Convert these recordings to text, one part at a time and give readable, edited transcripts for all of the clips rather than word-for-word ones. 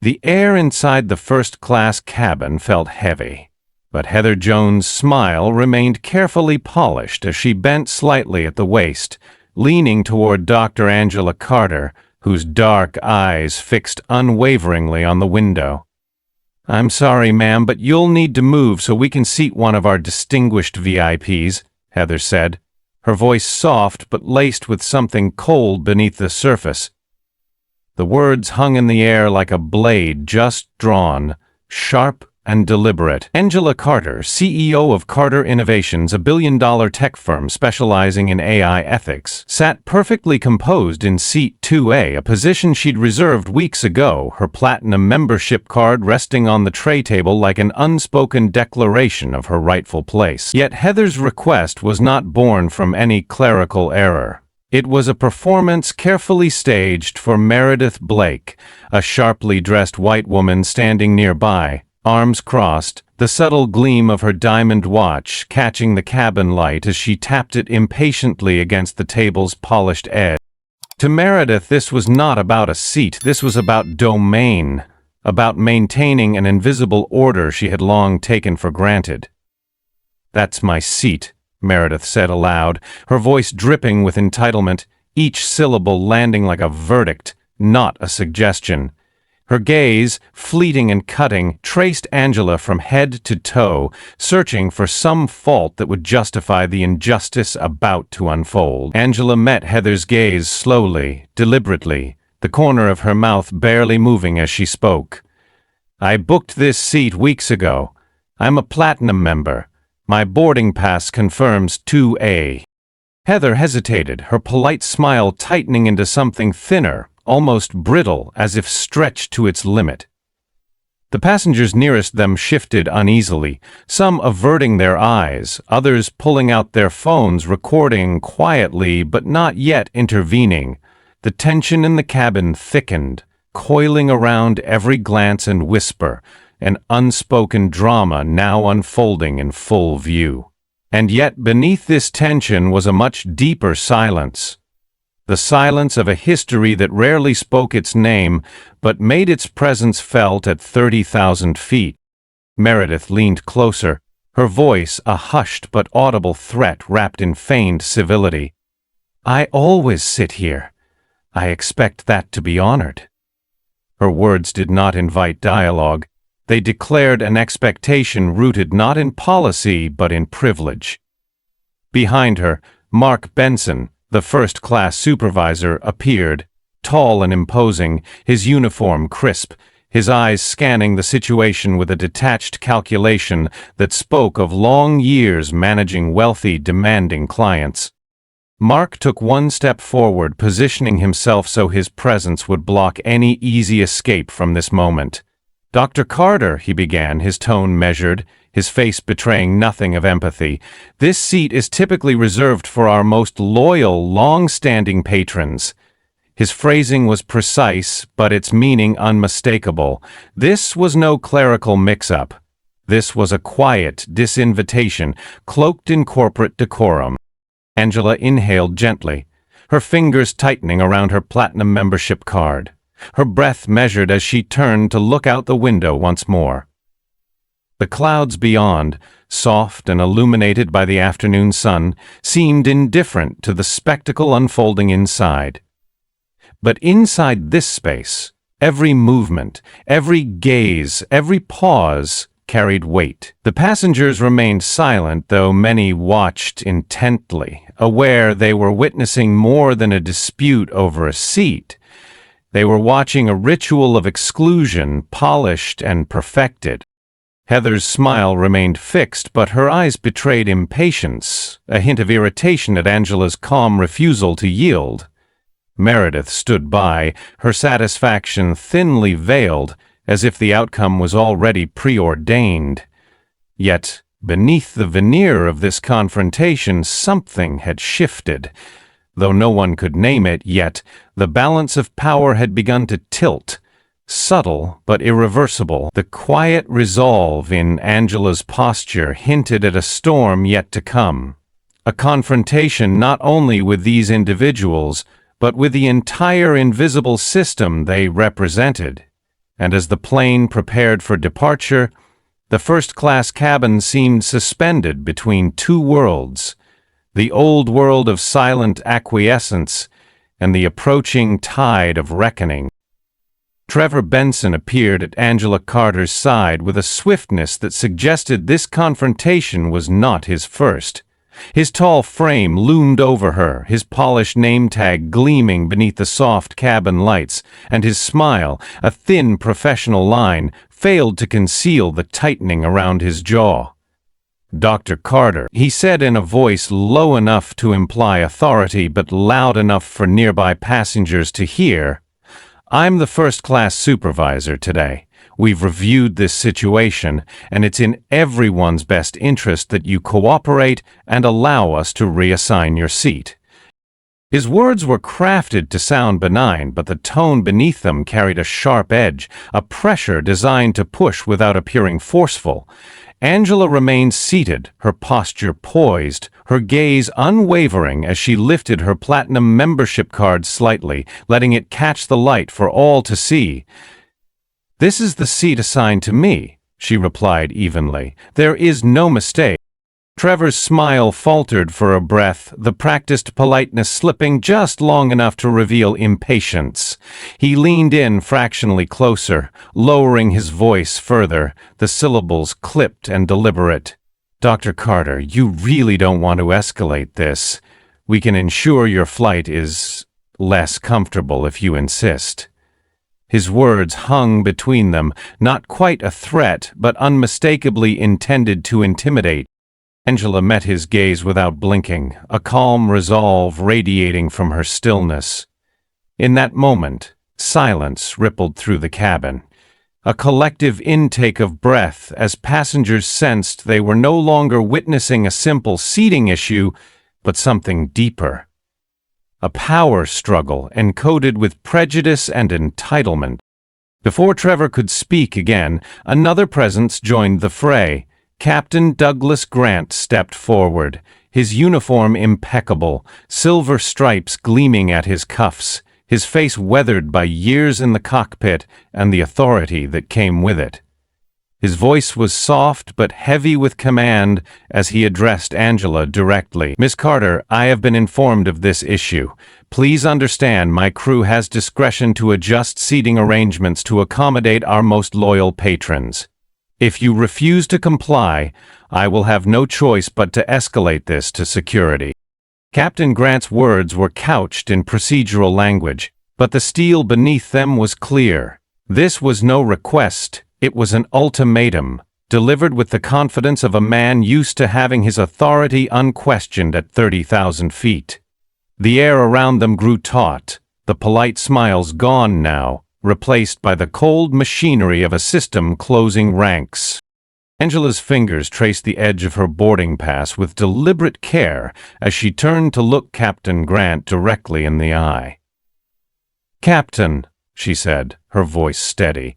The air inside the first-class cabin felt heavy, but Heather Jones' smile remained carefully polished as she bent slightly at the waist, leaning toward Dr. Angela Carter, whose dark eyes fixed unwaveringly on the window. "I'm sorry, ma'am, but you'll need to move so we can seat one of our distinguished VIPs," Heather said, her voice soft but laced with something cold beneath the surface. The words hung in the air like a blade just drawn, sharp and deliberate. Angela Carter, CEO of Carter Innovations, a billion-dollar tech firm specializing in AI ethics, sat perfectly composed in seat 2A, a position she'd reserved weeks ago, her platinum membership card resting on the tray table like an unspoken declaration of her rightful place. Yet Heather's request was not born from any clerical error. It was a performance carefully staged for Meredith Blake, a sharply dressed white woman standing nearby, arms crossed, the subtle gleam of her diamond watch catching the cabin light as she tapped it impatiently against the table's polished edge. To Meredith, this was not about a seat, this was about domain, about maintaining an invisible order she had long taken for granted. "That's my seat," Meredith said aloud, her voice dripping with entitlement, each syllable landing like a verdict, not a suggestion. Her gaze, fleeting and cutting, traced Angela from head to toe, searching for some fault that would justify the injustice about to unfold. Angela met Heather's gaze slowly, deliberately, the corner of her mouth barely moving as she spoke. "I booked this seat weeks ago. I'm a platinum member. My boarding pass confirms 2A. Heather hesitated, her polite smile tightening into something thinner, almost brittle, as if stretched to its limit. The passengers nearest them shifted uneasily, some averting their eyes, others pulling out their phones, recording quietly but not yet intervening. The tension in the cabin thickened, coiling around every glance and whisper, an unspoken drama now unfolding in full view. And yet beneath this tension was a much deeper silence. The silence of a history that rarely spoke its name, but made its presence felt at 30,000 feet. Meredith leaned closer, her voice a hushed but audible threat wrapped in feigned civility. "I always sit here. I expect that to be honored." Her words did not invite dialogue. They declared an expectation rooted not in policy but in privilege. Behind her, Mark Benson, the first-class supervisor, appeared, tall and imposing, his uniform crisp, his eyes scanning the situation with a detached calculation that spoke of long years managing wealthy, demanding clients. Mark took one step forward, positioning himself so his presence would block any easy escape from this moment. "Dr. Carter," he began, his tone measured, his face betraying nothing of empathy, "this seat is typically reserved for our most loyal, long-standing patrons." His phrasing was precise, but its meaning unmistakable. This was no clerical mix-up. This was a quiet disinvitation, cloaked in corporate decorum. Angela inhaled gently, her fingers tightening around her platinum membership card. Her breath measured as she turned to look out the window once more. The clouds beyond, soft and illuminated by the afternoon sun, seemed indifferent to the spectacle unfolding inside. But inside this space, every movement, every gaze, every pause carried weight. The passengers remained silent, though many watched intently, aware they were witnessing more than a dispute over a seat. They were watching a ritual of exclusion, polished and perfected. Heather's smile remained fixed, but her eyes betrayed impatience, a hint of irritation at Angela's calm refusal to yield. Meredith stood by, her satisfaction thinly veiled, as if the outcome was already preordained. Yet, beneath the veneer of this confrontation, something had shifted. Though no one could name it yet, the balance of power had begun to tilt. Subtle but irreversible, the quiet resolve in Angela's posture hinted at a storm yet to come. A confrontation not only with these individuals, but with the entire invisible system they represented. and as the plane prepared for departure, the first-class cabin seemed suspended between two worlds, the old world of silent acquiescence and the approaching tide of reckoning. Trevor Benson appeared at Angela Carter's side with a swiftness that suggested this confrontation was not his first. His tall frame loomed over her, his polished name tag gleaming beneath the soft cabin lights, and his smile, a thin professional line, failed to conceal the tightening around his jaw. "Dr. Carter," he said in a voice low enough to imply authority but loud enough for nearby passengers to hear, "I'm the first-class supervisor today. We've reviewed this situation, and it's in everyone's best interest that you cooperate and allow us to reassign your seat." His words were crafted to sound benign, but the tone beneath them carried a sharp edge, a pressure designed to push without appearing forceful. Angela remained seated, her posture poised, her gaze unwavering as she lifted her platinum membership card slightly, letting it catch the light for all to see. "This is the seat assigned to me," she replied evenly. "There is no mistake." Trevor's smile faltered for a breath, the practiced politeness slipping just long enough to reveal impatience. He leaned in fractionally closer, lowering his voice further, the syllables clipped and deliberate. "Dr. Carter, you really don't want to escalate this. We can ensure your flight is less comfortable if you insist." His words hung between them, not quite a threat, but unmistakably intended to intimidate. Angela met his gaze without blinking, a calm resolve radiating from her stillness. In that moment, silence rippled through the cabin, a collective intake of breath as passengers sensed they were no longer witnessing a simple seating issue, but something deeper. A power struggle encoded with prejudice and entitlement. Before Trevor could speak again, another presence joined the fray. Captain Douglas Grant stepped forward, his uniform impeccable, silver stripes gleaming at his cuffs, his face weathered by years in the cockpit and the authority that came with it. His voice was soft but heavy with command as he addressed Angela directly. "Miss Carter, I have been informed of this issue. Please understand my crew has discretion to adjust seating arrangements to accommodate our most loyal patrons. If you refuse to comply, I will have no choice but to escalate this to security." Captain Grant's words were couched in procedural language, but the steel beneath them was clear. This was no request, it was an ultimatum, delivered with the confidence of a man used to having his authority unquestioned at 30,000 feet. The air around them grew taut, the polite smiles gone now, replaced by the cold machinery of a system closing ranks. Angela's fingers traced the edge of her boarding pass with deliberate care as she turned to look Captain Grant directly in the eye. "Captain," she said, her voice steady,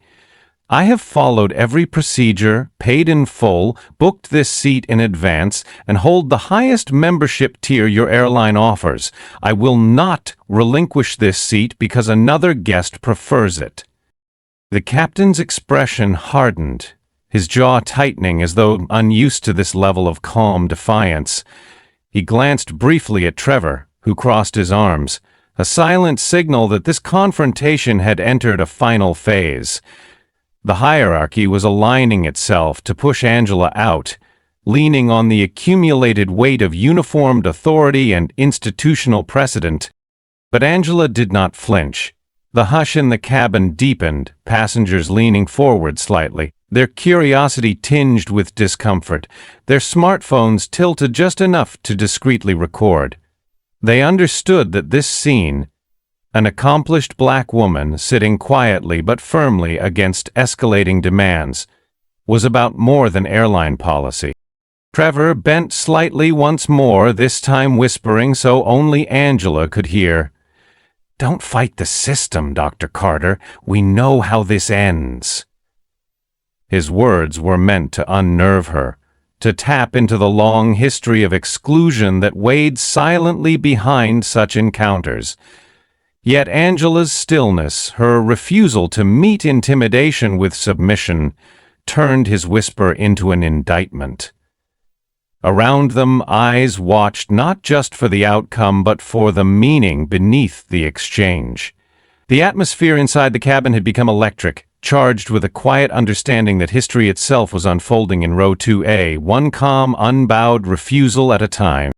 "I have followed every procedure, paid in full, booked this seat in advance, and hold the highest membership tier your airline offers. I will not relinquish this seat because another guest prefers it." The captain's expression hardened, his jaw tightening as though unused to this level of calm defiance. He glanced briefly at Trevor, who crossed his arms, a silent signal that this confrontation had entered a final phase. The hierarchy was aligning itself to push Angela out, leaning on the accumulated weight of uniformed authority and institutional precedent. But Angela did not flinch. The hush in the cabin deepened, passengers leaning forward slightly, their curiosity tinged with discomfort, their smartphones tilted just enough to discreetly record. They understood that this scene, an accomplished black woman sitting quietly but firmly against escalating demands, was about more than airline policy. Trevor bent slightly once more, this time whispering so only Angela could hear. "Don't fight the system, Dr. Carter. We know how this ends." His words were meant to unnerve her, to tap into the long history of exclusion that weighed silently behind such encounters. Yet Angela's stillness, her refusal to meet intimidation with submission, turned his whisper into an indictment. Around them, eyes watched not just for the outcome but for the meaning beneath the exchange. The atmosphere inside the cabin had become electric, charged with a quiet understanding that history itself was unfolding in row 2A, one calm, unbowed refusal at a time.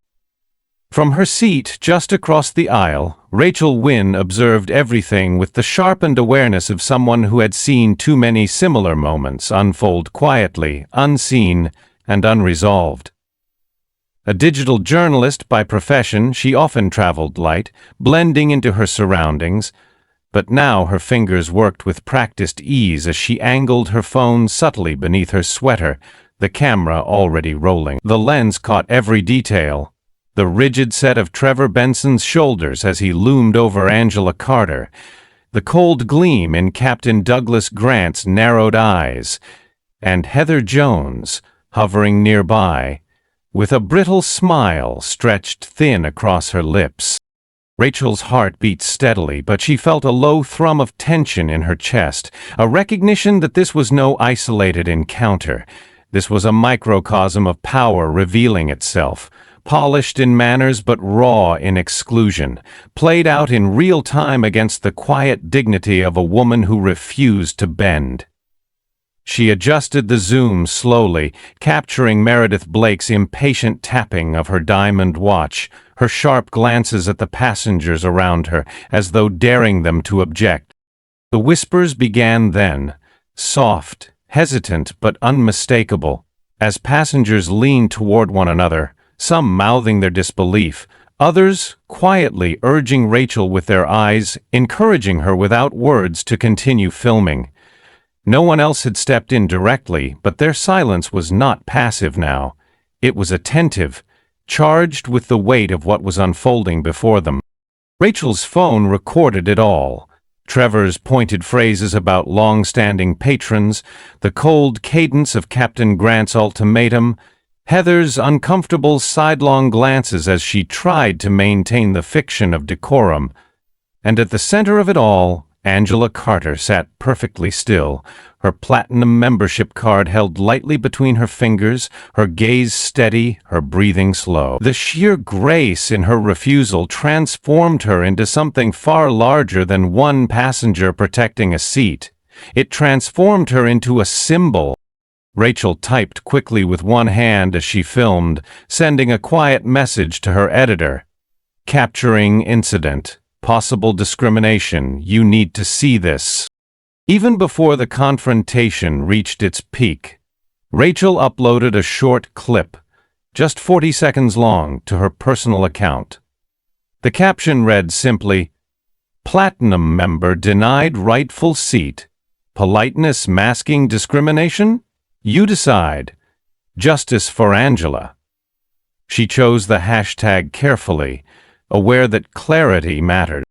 From her seat just across the aisle, Rachel Wynne observed everything with the sharpened awareness of someone who had seen too many similar moments unfold quietly, unseen, and unresolved. A digital journalist by profession, she often traveled light, blending into her surroundings, but now her fingers worked with practiced ease as she angled her phone subtly beneath her sweater, the camera already rolling. The lens caught every detail. The rigid set of Trevor Benson's shoulders as he loomed over Angela Carter, the cold gleam in Captain Douglas Grant's narrowed eyes, and Heather Jones, hovering nearby, with a brittle smile stretched thin across her lips. Rachel's heart beat steadily, but she felt a low thrum of tension in her chest, a recognition that this was no isolated encounter. This was a microcosm of power revealing itself, polished in manners but raw in exclusion, played out in real time against the quiet dignity of a woman who refused to bend. She adjusted the zoom slowly, capturing Meredith Blake's impatient tapping of her diamond watch, her sharp glances at the passengers around her, as though daring them to object. The whispers began then, soft, hesitant but unmistakable, as passengers leaned toward one another, some mouthing their disbelief, others quietly urging Rachel with their eyes, encouraging her without words to continue filming. No one else had stepped in directly, but their silence was not passive now. It was attentive, charged with the weight of what was unfolding before them. Rachel's phone recorded it all. Trevor's pointed phrases about long-standing patrons, the cold cadence of Captain Grant's ultimatum, Heather's uncomfortable sidelong glances as she tried to maintain the fiction of decorum, and at the center of it all, Angela Carter sat perfectly still, her platinum membership card held lightly between her fingers, her gaze steady, her breathing slow. The sheer grace in her refusal transformed her into something far larger than one passenger protecting a seat. It transformed her into a symbol. Rachel typed quickly with one hand as she filmed, sending a quiet message to her editor. Capturing incident. Possible discrimination. You need to see this. Even before the confrontation reached its peak, Rachel uploaded a short clip, just 40 seconds long, to her personal account. The caption read simply, "Platinum member denied rightful seat. Politeness masking discrimination? You decide. Justice for Angela." She chose the hashtag carefully, aware that clarity mattered.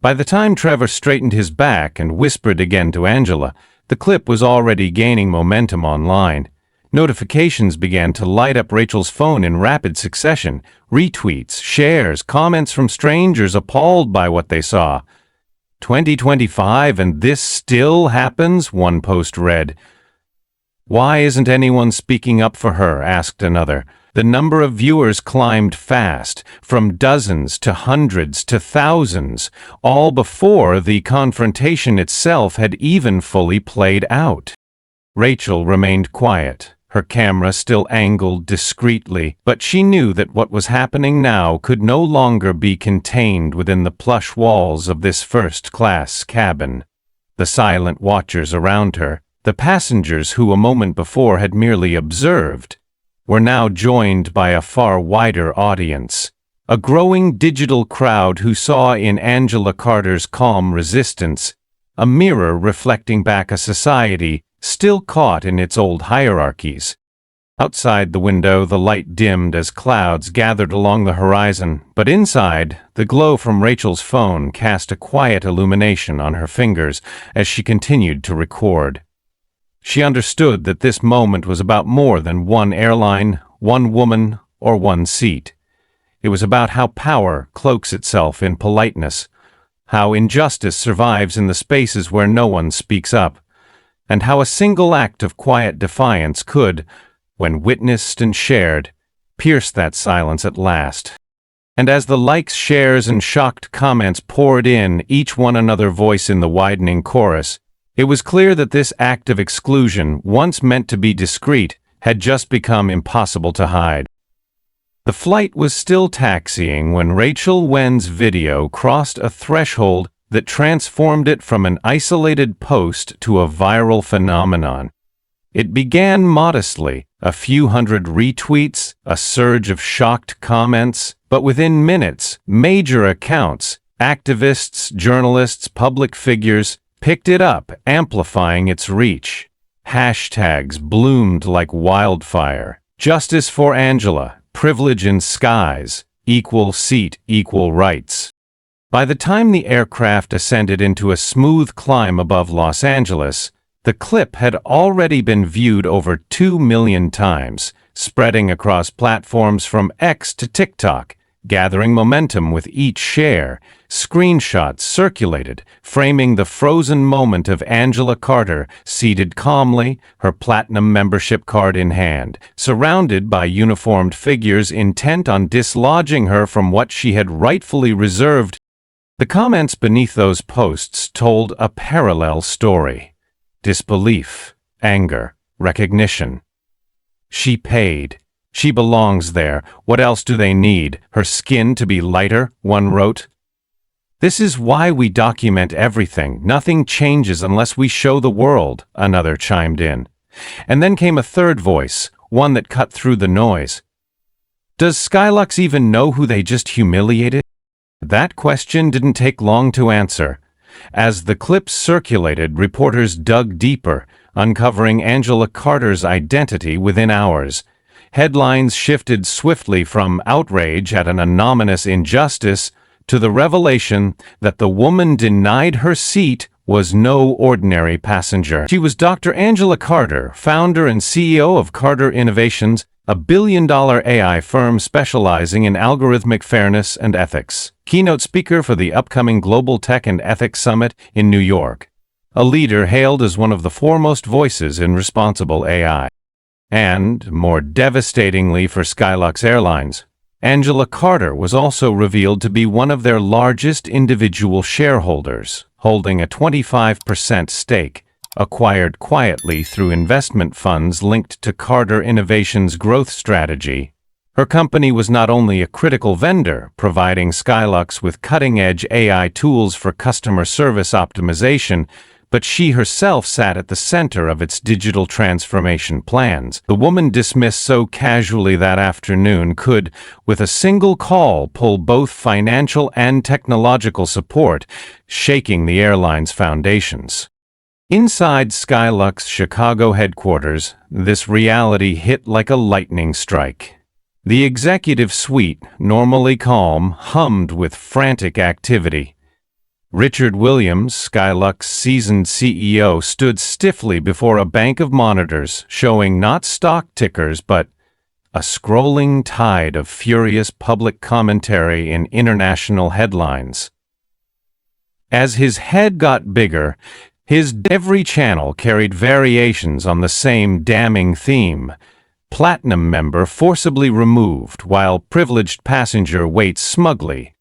By the time Trevor straightened his back and whispered again to Angela, the clip was already gaining momentum online. Notifications began to light up Rachel's phone in rapid succession. Retweets, shares, comments from strangers appalled by what they saw. 2025 and this still happens, one post read. Why isn't anyone speaking up for her? Asked another. The number of viewers climbed fast, from dozens to hundreds to thousands, all before the confrontation itself had even fully played out. Rachel remained quiet, her camera still angled discreetly, but she knew that what was happening now could no longer be contained within the plush walls of this first-class cabin. The silent watchers around her, the passengers who a moment before had merely observed, were now joined by a far wider audience, a growing digital crowd who saw in Angela Carter's calm resistance a mirror reflecting back a society still caught in its old hierarchies. Outside the window, the light dimmed as clouds gathered along the horizon, but inside, the glow from Rachel's phone cast a quiet illumination on her fingers as she continued to record. She understood that this moment was about more than one airline, one woman, or one seat. It was about how power cloaks itself in politeness, how injustice survives in the spaces where no one speaks up, and how a single act of quiet defiance could, when witnessed and shared, pierce that silence at last. And as the likes, shares, and shocked comments poured in, each one another voice in the widening chorus, it was clear that this act of exclusion, once meant to be discreet, had just become impossible to hide. The flight was still taxiing when Rachel Wen's video crossed a threshold that transformed it from an isolated post to a viral phenomenon. It began modestly, a few hundred retweets, a surge of shocked comments, but within minutes, major accounts, activists, journalists, public figures, picked it up, amplifying its reach. Hashtags bloomed like wildfire. Justice for Angela, privilege in skies, equal seat, equal rights. By the time the aircraft ascended into a smooth climb above Los Angeles, the clip had already been viewed over 2 million times, spreading across platforms from X to TikTok, gathering momentum with each share. Screenshots circulated, framing the frozen moment of Angela Carter seated calmly, her platinum membership card in hand, surrounded by uniformed figures intent on dislodging her from what she had rightfully reserved. The comments beneath those posts told a parallel story. Disbelief, anger, recognition. She paid. She belongs there. What else do they need? Her skin to be lighter, one wrote. This is why we document everything. Nothing changes unless we show the world, another chimed in. And then came a third voice, one that cut through the noise. Does Skylux even know who they just humiliated? That question didn't take long to answer. As the clips circulated, reporters dug deeper, uncovering Angela Carter's identity within hours. Headlines shifted swiftly from outrage at an anonymous injustice to the revelation that the woman denied her seat was no ordinary passenger. She was Dr. Angela Carter, founder and CEO of Carter Innovations, a billion-dollar AI firm specializing in algorithmic fairness and ethics. Keynote speaker for the upcoming Global Tech and Ethics Summit in New York. A leader hailed as one of the foremost voices in responsible AI. And, more devastatingly for Skylux Airlines, Angela Carter was also revealed to be one of their largest individual shareholders, holding a 25% stake, acquired quietly through investment funds linked to Carter Innovations' growth strategy. Her company was not only a critical vendor, providing Skylux with cutting-edge AI tools for customer service optimization, but she herself sat at the center of its digital transformation plans. The woman dismissed so casually that afternoon could, with a single call, pull both financial and technological support, shaking the airline's foundations. Inside Skylux Chicago headquarters, this reality hit like a lightning strike. The executive suite, normally calm, hummed with frantic activity. Richard Williams, Skylux seasoned CEO, stood stiffly before a bank of monitors, showing not stock tickers but a scrolling tide of furious public commentary in international headlines. As his head got bigger, his every channel carried variations on the same damning theme. Platinum member forcibly removed while privileged passenger waits smugly.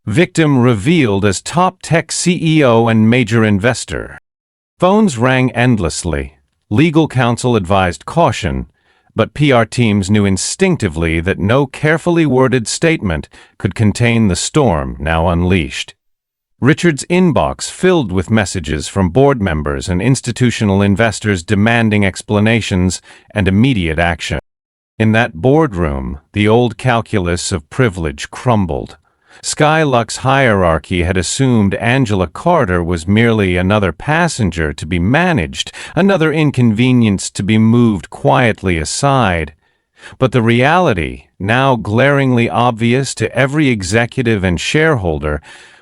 Victim revealed as top tech CEO and major investor. Phones rang endlessly. Legal counsel advised caution, but PR teams knew instinctively that no carefully worded statement could contain the storm now unleashed. Richard's inbox filled with messages from board members and institutional investors demanding explanations and immediate action. In that boardroom, the old calculus of privilege crumbled. Skylux hierarchy had assumed Angela Carter was merely another passenger to be managed, another inconvenience to be moved quietly aside. But the reality, now glaringly obvious to every executive and shareholder,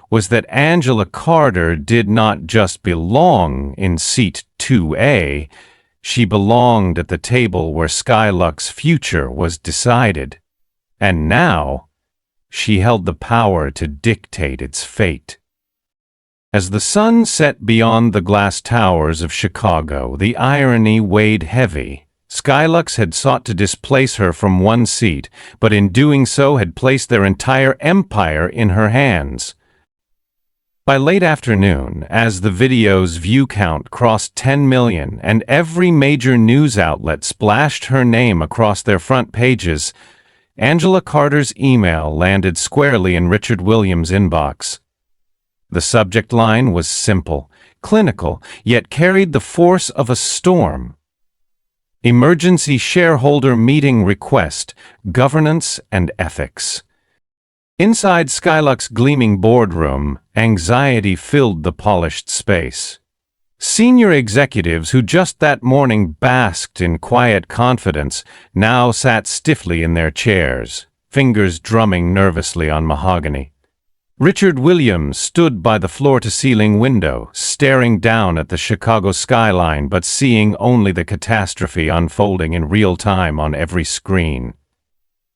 was that Angela Carter did not just belong in seat 2A, she belonged at the table where Skylux's future was decided. And now, she held the power to dictate its fate. As the sun set beyond the glass towers of Chicago, the irony weighed heavy. Skylux had sought to displace her from one seat, but in doing so had placed their entire empire in her hands. By late afternoon, as the video's view count crossed 10 million and every major news outlet splashed her name across their front pages, Angela Carter's email landed squarely in Richard Williams' inbox. The subject line was simple, clinical, yet carried the force of a storm. Emergency shareholder meeting request, governance and ethics. Inside Skylux's gleaming boardroom, anxiety filled the polished space. Senior executives who just that morning basked in quiet confidence now sat stiffly in their chairs, fingers drumming nervously on mahogany. Richard Williams stood by the floor-to-ceiling window, staring down at the Chicago skyline but seeing only the catastrophe unfolding in real time on every screen.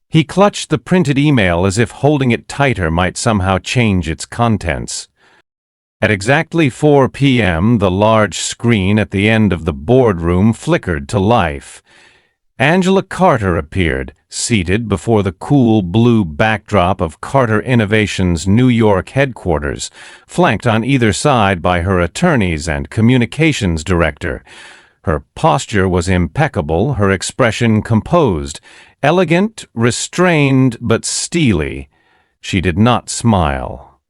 He clutched the printed email as if holding it tighter might somehow change its contents. At exactly 4 p.m., the large screen at the end of the boardroom flickered to life. Angela Carter appeared, seated before the cool blue backdrop of Carter Innovation's New York headquarters, flanked on either side by her attorneys and communications director. Her posture was impeccable, her expression composed, elegant, restrained, but steely. She did not smile.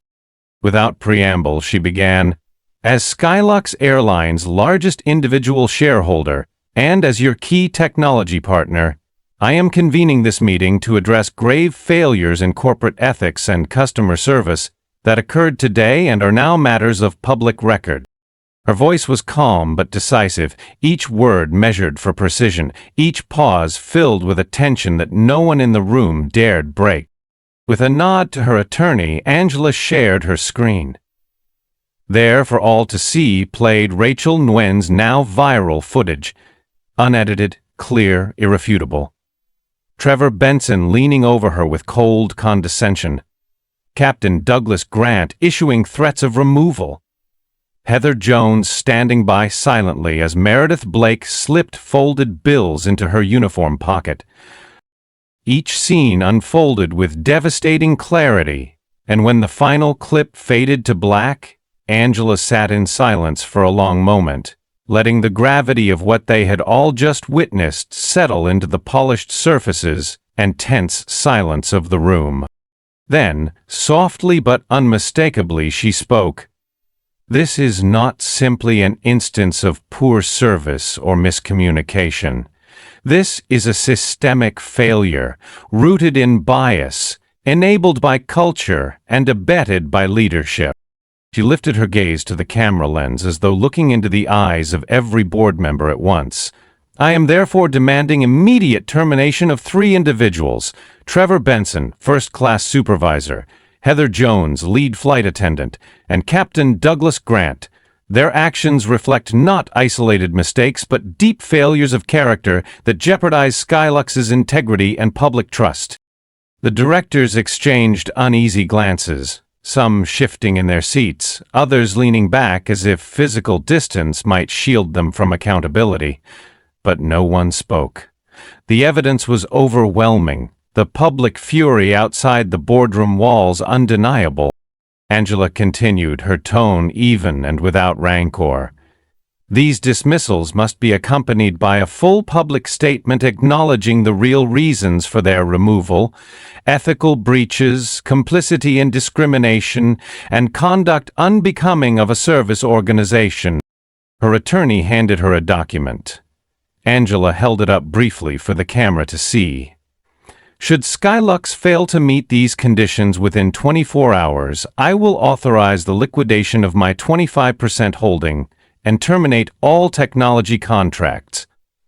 Without preamble, she began, "As Skylux Airlines' largest individual shareholder, and as your key technology partner, I am convening this meeting to address grave failures in corporate ethics and customer service that occurred today and are now matters of public record." Her voice was calm but decisive, each word measured for precision, each pause filled with a tension that no one in the room dared break. With a nod to her attorney, Angela shared her screen. There, for all to see, played Rachel Nguyen's now viral footage, unedited, clear, irrefutable. Trevor Benson leaning over her with cold condescension. Captain Douglas Grant issuing threats of removal. Heather Jones standing by silently as Meredith Blake slipped folded bills into her uniform pocket. Each scene unfolded with devastating clarity, and when the final clip faded to black, Angela sat in silence for a long moment, letting the gravity of what they had all just witnessed settle into the polished surfaces and tense silence of the room. Then, softly but unmistakably, she spoke. "This is not simply an instance of poor service or miscommunication. This is a systemic failure, rooted in bias, enabled by culture, and abetted by leadership." She lifted her gaze to the camera lens as though looking into the eyes of every board member at once. "I am therefore demanding immediate termination of 3 individuals: Trevor Benson, first-class supervisor, Heather Jones, lead flight attendant, and Captain Douglas Grant. Their actions reflect not isolated mistakes but deep failures of character that jeopardize Skylux's integrity and public trust." The directors exchanged uneasy glances, some shifting in their seats, others leaning back as if physical distance might shield them from accountability. But no one spoke. The evidence was overwhelming, the public fury outside the boardroom walls undeniable. Angela continued, her tone even and without rancor. "These dismissals must be accompanied by a full public statement acknowledging the real reasons for their removal: ethical breaches, complicity in discrimination, and conduct unbecoming of a service organization." Her attorney handed her a document. Angela held it up briefly for the camera to see. "Should Skylux fail to meet these conditions within 24 hours, I will authorize the liquidation of my 25% holding and terminate all technology contracts,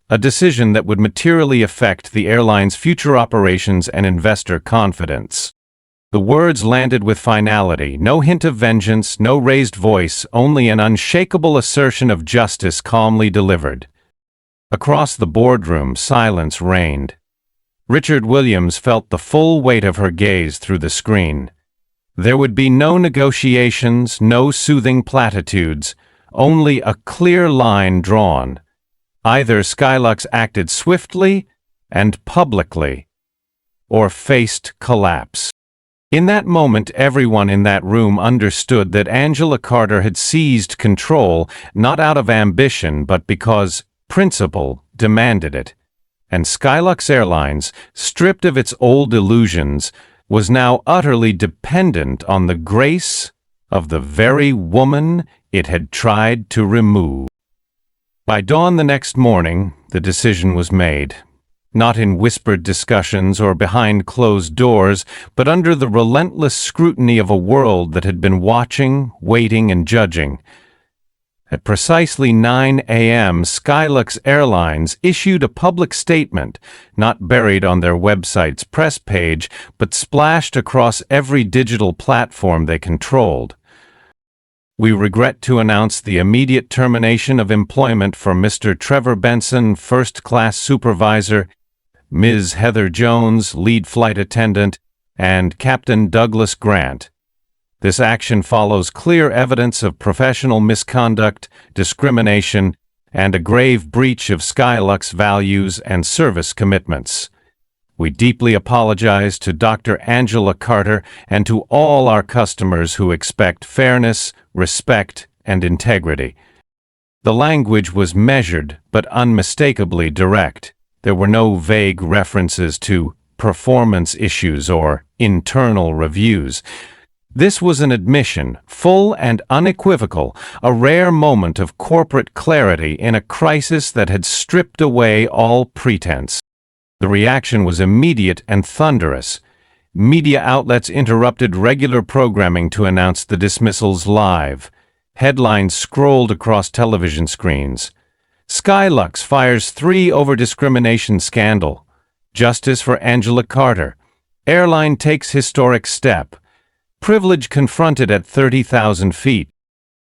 a decision that would materially affect the airline's future operations and investor confidence." The words landed with finality, no hint of vengeance, no raised voice, only an unshakable assertion of justice calmly delivered. Across the boardroom, silence reigned. Richard Williams felt the full weight of her gaze through the screen. There would be no negotiations, no soothing platitudes, only a clear line drawn. Either Skylux acted swiftly and publicly, or faced collapse. In that moment, everyone in that room understood that Angela Carter had seized control, not out of ambition, but because principle demanded it. And Skylux Airlines, stripped of its old illusions, was now utterly dependent on the grace of the very woman it had tried to remove. By dawn the next morning, the decision was made. Not in whispered discussions or behind closed doors, but under the relentless scrutiny of a world that had been watching, waiting, and judging. At precisely 9 a.m., Skylux Airlines issued a public statement, not buried on their website's press page, but splashed across every digital platform they controlled. We regret to announce the immediate termination of employment for Mr. Trevor Benson, first-class supervisor, Ms. Heather Jones, lead flight attendant, and Captain Douglas Grant. This action follows clear evidence of professional misconduct, discrimination, and a grave breach of Skylux values and service commitments. We deeply apologize to Dr. Angela Carter and to all our customers who expect fairness, respect, and integrity. The language was measured but unmistakably direct. There were no vague references to performance issues or internal reviews. This was an admission, full and unequivocal, a rare moment of corporate clarity in a crisis that had stripped away all pretense. The reaction was immediate and thunderous. Media outlets interrupted regular programming to announce the dismissals live. Headlines scrolled across television screens. Skylux fires 3 over discrimination scandal. Justice for Angela Carter. Airline takes historic step. Privilege confronted at 30,000 feet.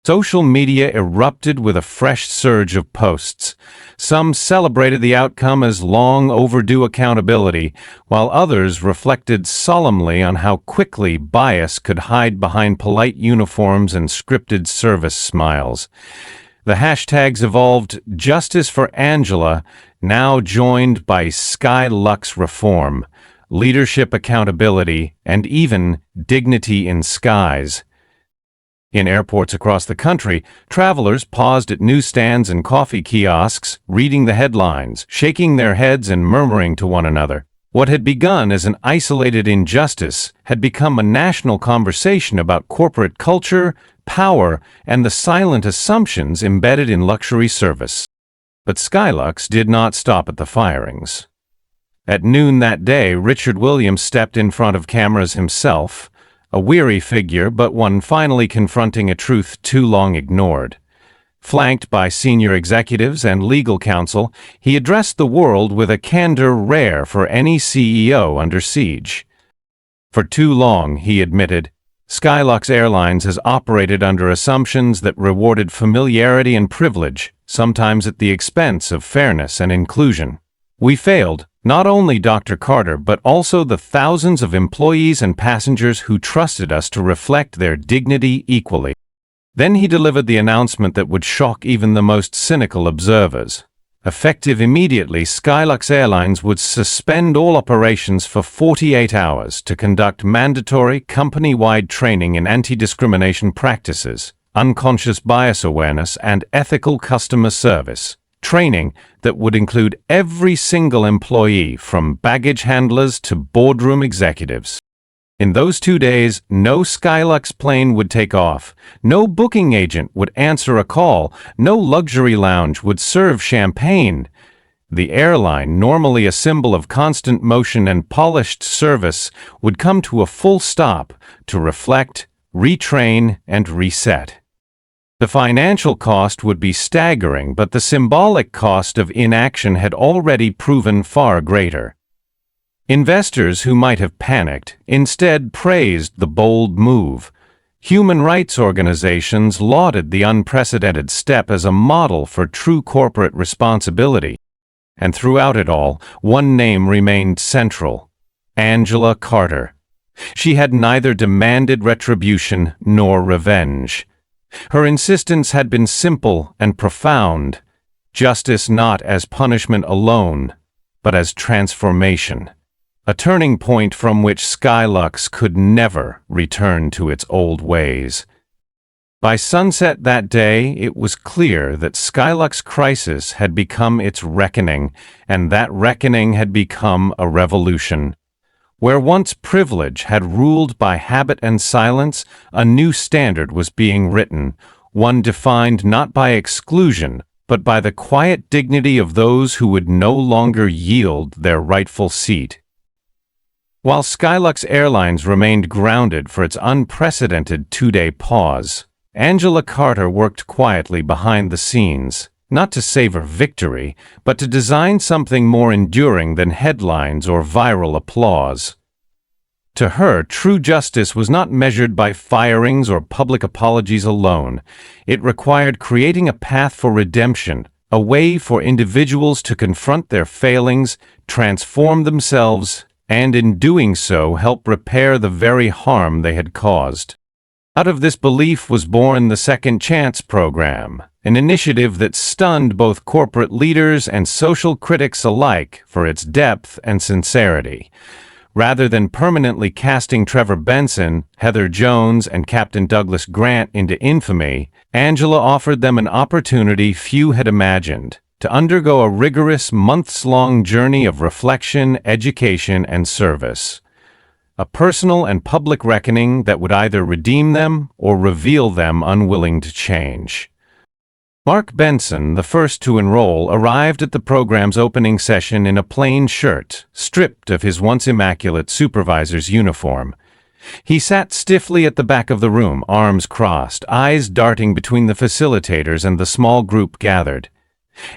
Social media erupted with a fresh surge of posts. Some celebrated the outcome as long overdue accountability, while others reflected solemnly on how quickly bias could hide behind polite uniforms and scripted service smiles. The hashtags evolved Justice for Angela, now joined by Skylux Reform, Leadership Accountability, and even Dignity in Skies. In airports across the country, travelers paused at newsstands and coffee kiosks, reading the headlines, shaking their heads and murmuring to one another. What had begun as an isolated injustice had become a national conversation about corporate culture, power, and the silent assumptions embedded in luxury service. But Skylux did not stop at the firings. At noon that day, Richard Williams stepped in front of cameras himself, a weary figure, but one finally confronting a truth too long ignored. Flanked by senior executives and legal counsel, he addressed the world with a candor rare for any CEO under siege. For too long, he admitted, Skylux Airlines has operated under assumptions that rewarded familiarity and privilege, sometimes at the expense of fairness and inclusion. We failed, not only Dr. Carter, but also the thousands of employees and passengers who trusted us to reflect their dignity equally. Then he delivered the announcement that would shock even the most cynical observers. Effective immediately, Skylux Airlines would suspend all operations for 48 hours to conduct mandatory company-wide training in anti-discrimination practices, unconscious bias awareness, and ethical customer service. Training that would include every single employee, from baggage handlers to boardroom executives. In those 2 days, no Skylux plane would take off, no booking agent would answer a call, no luxury lounge would serve champagne. The airline, normally a symbol of constant motion and polished service, would come to a full stop to reflect, retrain, and reset. The financial cost would be staggering, but the symbolic cost of inaction had already proven far greater. Investors who might have panicked instead praised the bold move. Human rights organizations lauded the unprecedented step as a model for true corporate responsibility. And throughout it all, one name remained central: Angela Carter. She had neither demanded retribution nor revenge. Her insistence had been simple and profound: justice not as punishment alone, but as transformation, a turning point from which Skylux could never return to its old ways. By sunset that day, it was clear that Skylux crisis had become its reckoning, and that reckoning had become a revolution. Where once privilege had ruled by habit and silence, a new standard was being written, one defined not by exclusion, but by the quiet dignity of those who would no longer yield their rightful seat. While Skylux Airlines remained grounded for its unprecedented two-day pause, Angela Carter worked quietly behind the scenes, not to savor victory, but to design something more enduring than headlines or viral applause. To her, true justice was not measured by firings or public apologies alone. It required creating a path for redemption, a way for individuals to confront their failings, transform themselves, and in doing so help repair the very harm they had caused. Out of this belief was born the Second Chance program, an initiative that stunned both corporate leaders and social critics alike for its depth and sincerity. Rather than permanently casting Trevor Benson, Heather Jones, and Captain Douglas Grant into infamy, Angela offered them an opportunity few had imagined: to undergo a rigorous months-long journey of reflection, education, and service. A personal and public reckoning that would either redeem them or reveal them unwilling to change. Mark Benson, the first to enroll, arrived at the program's opening session in a plain shirt, stripped of his once immaculate supervisor's uniform. He sat stiffly at the back of the room, arms crossed, eyes darting between the facilitators and the small group gathered.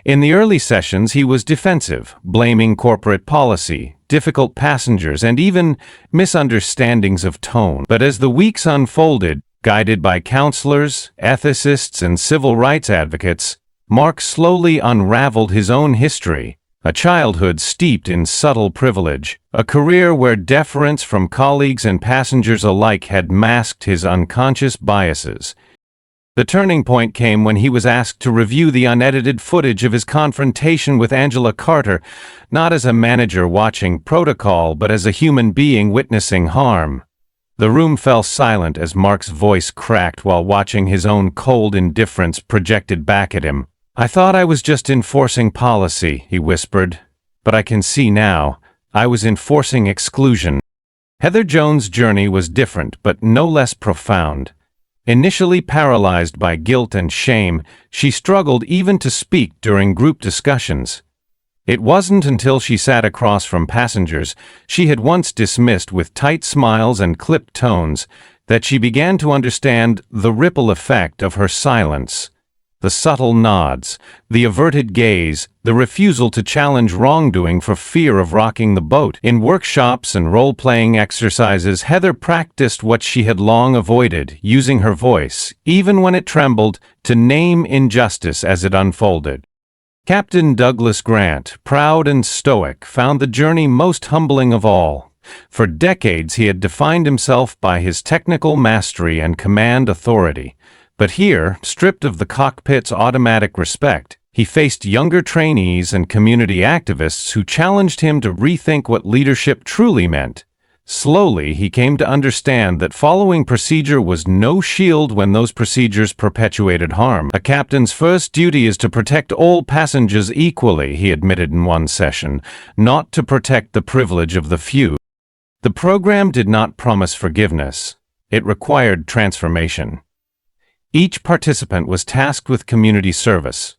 In the early sessions, he was defensive, blaming corporate policy, difficult passengers, and even misunderstandings of tone. But as the weeks unfolded, guided by counselors, ethicists, and civil rights advocates, Mark slowly unraveled his own history: a childhood steeped in subtle privilege, a career where deference from colleagues and passengers alike had masked his unconscious biases. The turning point came when he was asked to review the unedited footage of his confrontation with Angela Carter, not as a manager watching protocol, but as a human being witnessing harm. The room fell silent as Mark's voice cracked while watching his own cold indifference projected back at him. "I thought I was just enforcing policy," he whispered. "But I can see now, I was enforcing exclusion." Heather Jones' journey was different, but no less profound. Initially paralyzed by guilt and shame, she struggled even to speak during group discussions. It wasn't until she sat across from passengers she had once dismissed with tight smiles and clipped tones that she began to understand the ripple effect of her silence. The subtle nods, the averted gaze, the refusal to challenge wrongdoing for fear of rocking the boat. In workshops and role-playing exercises, Heather practiced what she had long avoided, using her voice, even when it trembled, to name injustice as it unfolded. Captain Douglas Grant, proud and stoic, found the journey most humbling of all. For decades he had defined himself by his technical mastery and command authority. But here, stripped of the cockpit's automatic respect, he faced younger trainees and community activists who challenged him to rethink what leadership truly meant. Slowly, he came to understand that following procedure was no shield when those procedures perpetuated harm. "A captain's first duty is to protect all passengers equally," he admitted in one session, "not to protect the privilege of the few." The program did not promise forgiveness. It required transformation. Each participant was tasked with community service,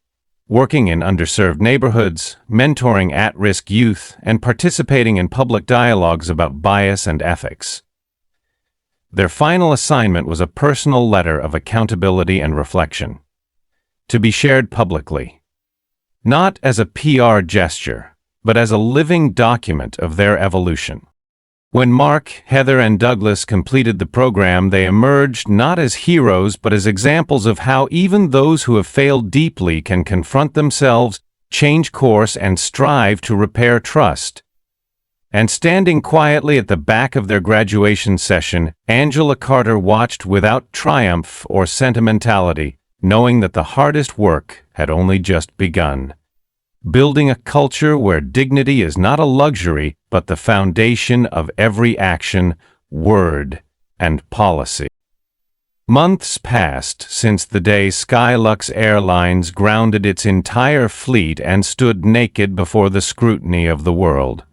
working in underserved neighborhoods, mentoring at-risk youth, and participating in public dialogues about bias and ethics. Their final assignment was a personal letter of accountability and reflection, to be shared publicly, not as a PR gesture, but as a living document of their evolution. When Mark, Heather, and Douglas completed the program, they emerged not as heroes but as examples of how even those who have failed deeply can confront themselves, change course, and strive to repair trust. And standing quietly at the back of their graduation session, Angela Carter watched without triumph or sentimentality, knowing that the hardest work had only just begun. Building a culture where dignity is not a luxury, but the foundation of every action, word, and policy. Months passed since the day Skylux Airlines grounded its entire fleet and stood naked before the scrutiny of the world.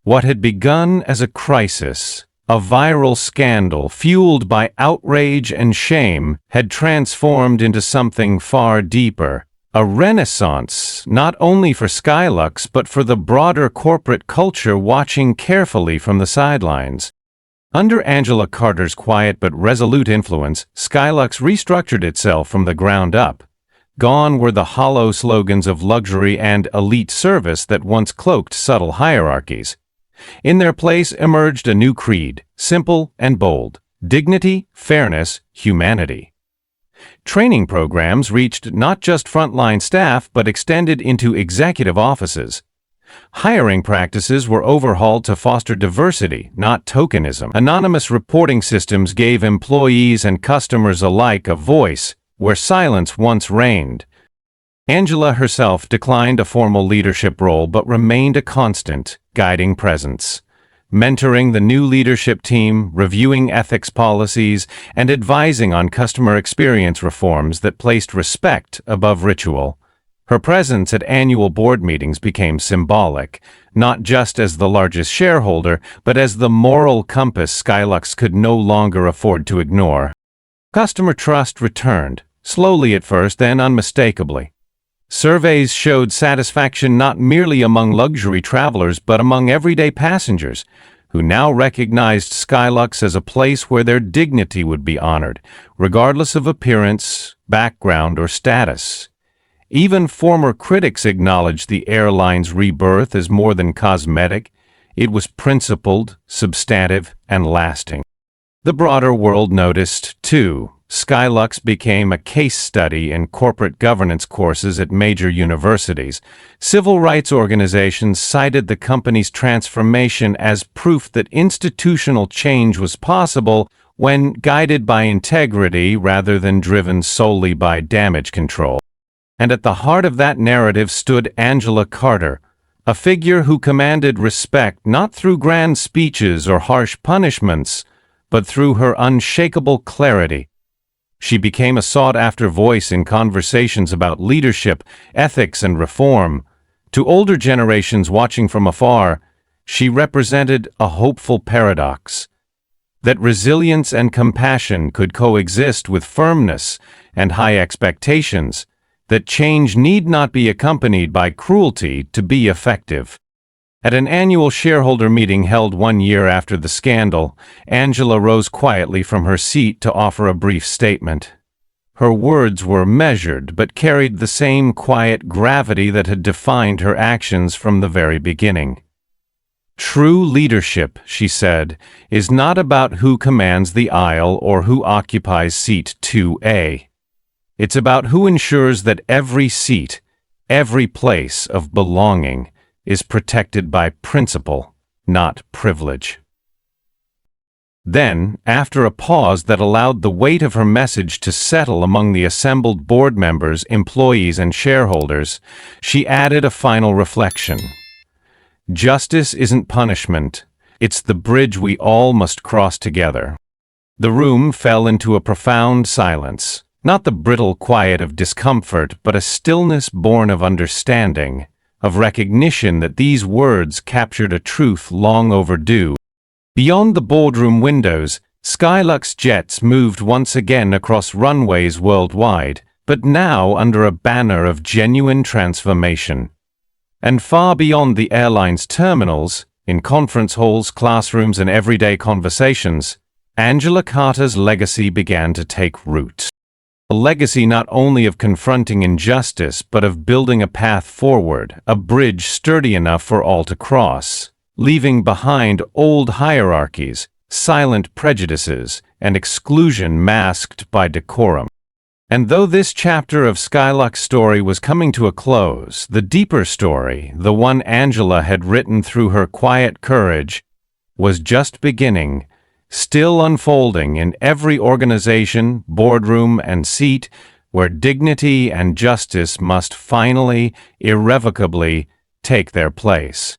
What had begun as a crisis, a viral scandal fueled by outrage and shame, had transformed into something far deeper, a renaissance not only for Skylux but for the broader corporate culture watching carefully from the sidelines. Under Angela Carter's quiet but resolute influence, Skylux restructured itself from the ground up. Gone were the hollow slogans of luxury and elite service that once cloaked subtle hierarchies. In their place emerged a new creed, simple and bold: dignity, fairness, humanity. Training programs reached not just frontline staff but extended into executive offices. Hiring practices were overhauled to foster diversity, not tokenism. Anonymous reporting systems gave employees and customers alike a voice where silence once reigned. Angela herself declined a formal leadership role but remained a constant, guiding presence, mentoring the new leadership team, reviewing ethics policies, and advising on customer experience reforms that placed respect above ritual. Her presence at annual board meetings became symbolic, not just as the largest shareholder, but as the moral compass Skylux could no longer afford to ignore. Customer trust returned, slowly at first, then unmistakably. Surveys showed satisfaction not merely among luxury travelers but among everyday passengers, who now recognized Skylux as a place where their dignity would be honored, regardless of appearance, background, or status. Even former critics acknowledged the airline's rebirth as more than cosmetic. It was principled, substantive, and lasting. The broader world noticed, too. Skylux became a case study in corporate governance courses at major universities. Civil rights organizations cited the company's transformation as proof that institutional change was possible when guided by integrity rather than driven solely by damage control. And at the heart of that narrative stood Angela Carter, a figure who commanded respect not through grand speeches or harsh punishments, but through her unshakable clarity. She became a sought-after voice in conversations about leadership, ethics, and reform. To older generations watching from afar, she represented a hopeful paradox: that resilience and compassion could coexist with firmness and high expectations, that change need not be accompanied by cruelty to be effective. At an annual shareholder meeting held 1 year after the scandal, Angela rose quietly from her seat to offer a brief statement. Her words were measured but carried the same quiet gravity that had defined her actions from the very beginning. True leadership, she said, is not about who commands the aisle or who occupies seat 2A. It's about who ensures that every seat, every place of belonging, is protected by principle, not privilege. Then, after a pause that allowed the weight of her message to settle among the assembled board members, employees, and shareholders, she added a final reflection. Justice isn't punishment, it's the bridge we all must cross together. The room fell into a profound silence, not the brittle quiet of discomfort, but a stillness born of understanding, of recognition that these words captured a truth long overdue. Beyond the boardroom windows, Skylux jets moved once again across runways worldwide, but now under a banner of genuine transformation. And far beyond the airline's terminals, in conference halls, classrooms, and everyday conversations, Angela Carter's legacy began to take root. A legacy not only of confronting injustice, but of building a path forward, a bridge sturdy enough for all to cross, leaving behind old hierarchies, silent prejudices, and exclusion masked by decorum. And though this chapter of Skylux story was coming to a close, the deeper story, the one Angela had written through her quiet courage, was just beginning, still unfolding in every organization, boardroom, and seat where dignity and justice must finally, irrevocably take their place.